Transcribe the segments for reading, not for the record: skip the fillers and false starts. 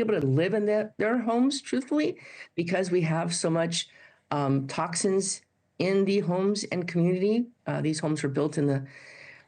able to live in their homes, truthfully, because we have so much toxins in the homes and community. These homes were built in the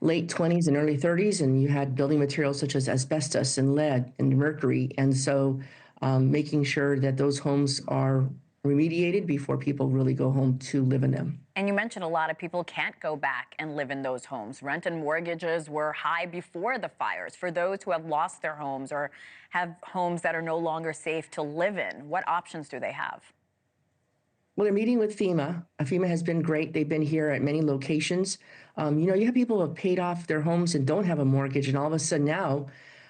late 20s and early 30s, and you had building materials such as asbestos and lead and mercury. And so making sure that those homes are remediated before people really go home to live in them. And you mentioned a lot of people can't go back and live in those homes. Rent and mortgages were high before the fires. For those who have lost their homes or have homes that are no longer safe to live in, what options do they have? Well, they're meeting with FEMA. FEMA has been great. They've been here at many locations. You have people who have paid off their homes and don't have a mortgage, and all of a sudden now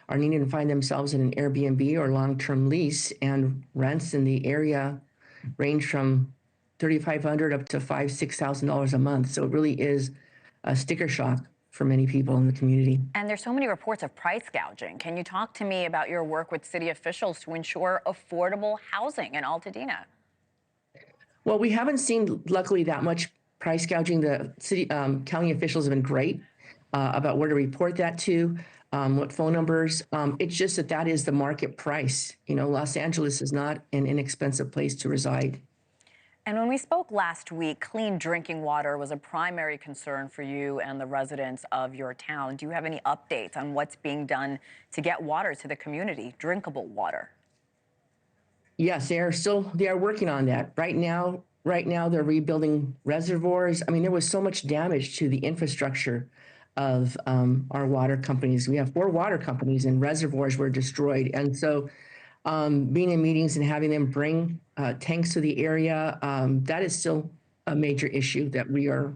are needing to find themselves in an Airbnb or long-term lease, and rents in the area range from $3,500 up to $5,000–6,000 a month. So it really is a sticker shock for many people in the community. And there's so many reports of price gouging. Can you talk to me about your work with city officials to ensure affordable housing in Altadena? Well, we haven't seen, luckily, that much price gouging. The city, county officials have been great about where to report that to, what phone numbers. It's just that is the market price. Los Angeles is not an inexpensive place to reside. And when we spoke last week, clean drinking water was a primary concern for you and the residents of your town. Do you have any updates on what's being done to get water to the community, drinkable water? Yes, they are working on that. Right now they're rebuilding reservoirs. I mean, there was so much damage to the infrastructure of our water companies. We have 4 water companies and reservoirs were destroyed. And so being in meetings and having them bring tanks to the area, that is still a major issue that we are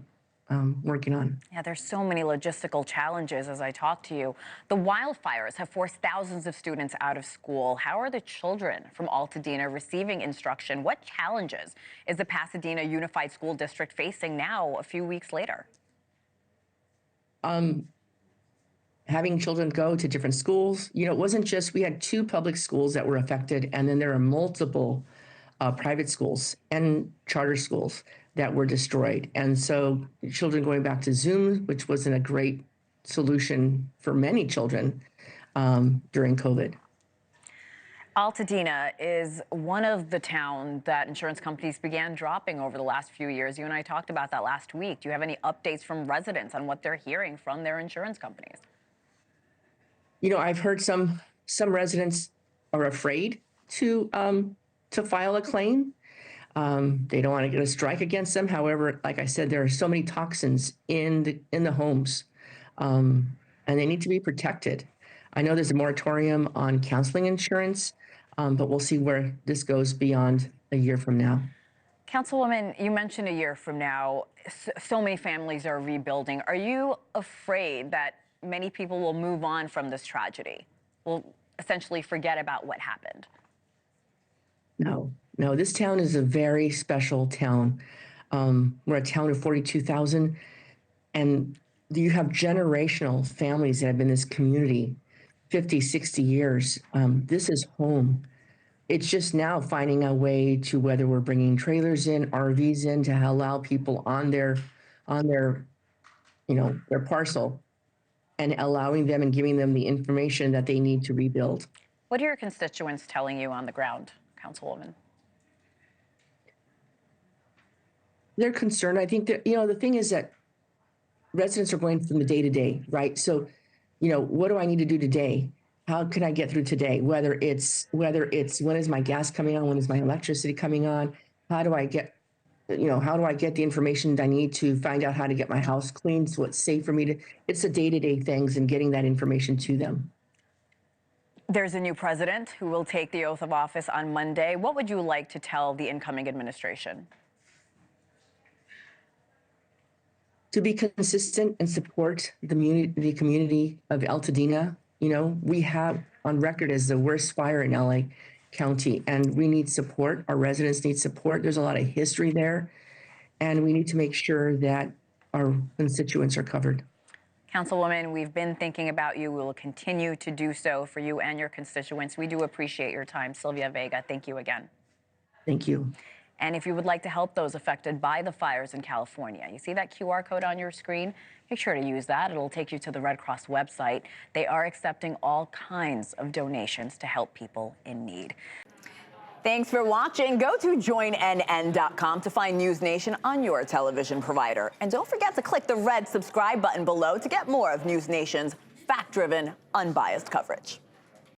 working on. Yeah, there's so many logistical challenges as I talk to you. The wildfires have forced thousands of students out of school. How are the children from Altadena receiving instruction? What challenges is the Pasadena Unified School District facing now, a few weeks later? Having children go to different schools. It wasn't just, we had 2 public schools that were affected, and then there are multiple private schools and charter schools that were destroyed. And so children going back to Zoom, which wasn't a great solution for many children during COVID. Altadena is one of the towns that insurance companies began dropping over the last few years. You and I talked about that last week. Do you have any updates from residents on what they're hearing from their insurance companies? I've heard some residents are afraid to file a claim. They don't want to get a strike against them. However, like I said, there are so many toxins in the homes, and they need to be protected. I know there's a moratorium on counseling insurance, but we'll see where this goes beyond a year from now. Councilwoman, you mentioned a year from now, so many families are rebuilding. Are you afraid that many people will move on from this tragedy, will essentially forget about what happened? No, this town is a very special town. We're a town of 42,000, and you have generational families that have been in this community 50, 60 years. This is home. It's just now finding a way to, whether we're bringing trailers in, RVs in, to allow people on their parcel, and allowing them and giving them the information that they need to rebuild. What are your constituents telling you on the ground, Councilwoman? They're concerned. I think that, the thing is that residents are going from the day to day, right? So, what do I need to do today? How can I get through today? Whether it's when is my gas coming on? When is my electricity coming on? How do I get the information that I need to find out how to get my house clean so it's safe for me to, it's the day-to-day things and getting that information to them. There's a new president who will take the oath of office on Monday. What would you like to tell the incoming administration? To be consistent and support the community of Altadena. We have on record as the worst fire in LA County, and we need support. Our residents need support. There's a lot of history there, and we need to make sure that our constituents are covered. Councilwoman, we've been thinking about you. We will continue to do so for you and your constituents. We do appreciate your time. Sylvia Vega, thank you again. Thank you. And if you would like to help those affected by the fires in California, you see that QR code on your screen? Make sure to use that. It'll take you to the Red Cross website. They are accepting all kinds of donations to help people in need. Thanks for watching. Go to joinnn.com to find NewsNation on your television provider. And don't forget to click the red subscribe button below to get more of NewsNation's fact-driven, unbiased coverage.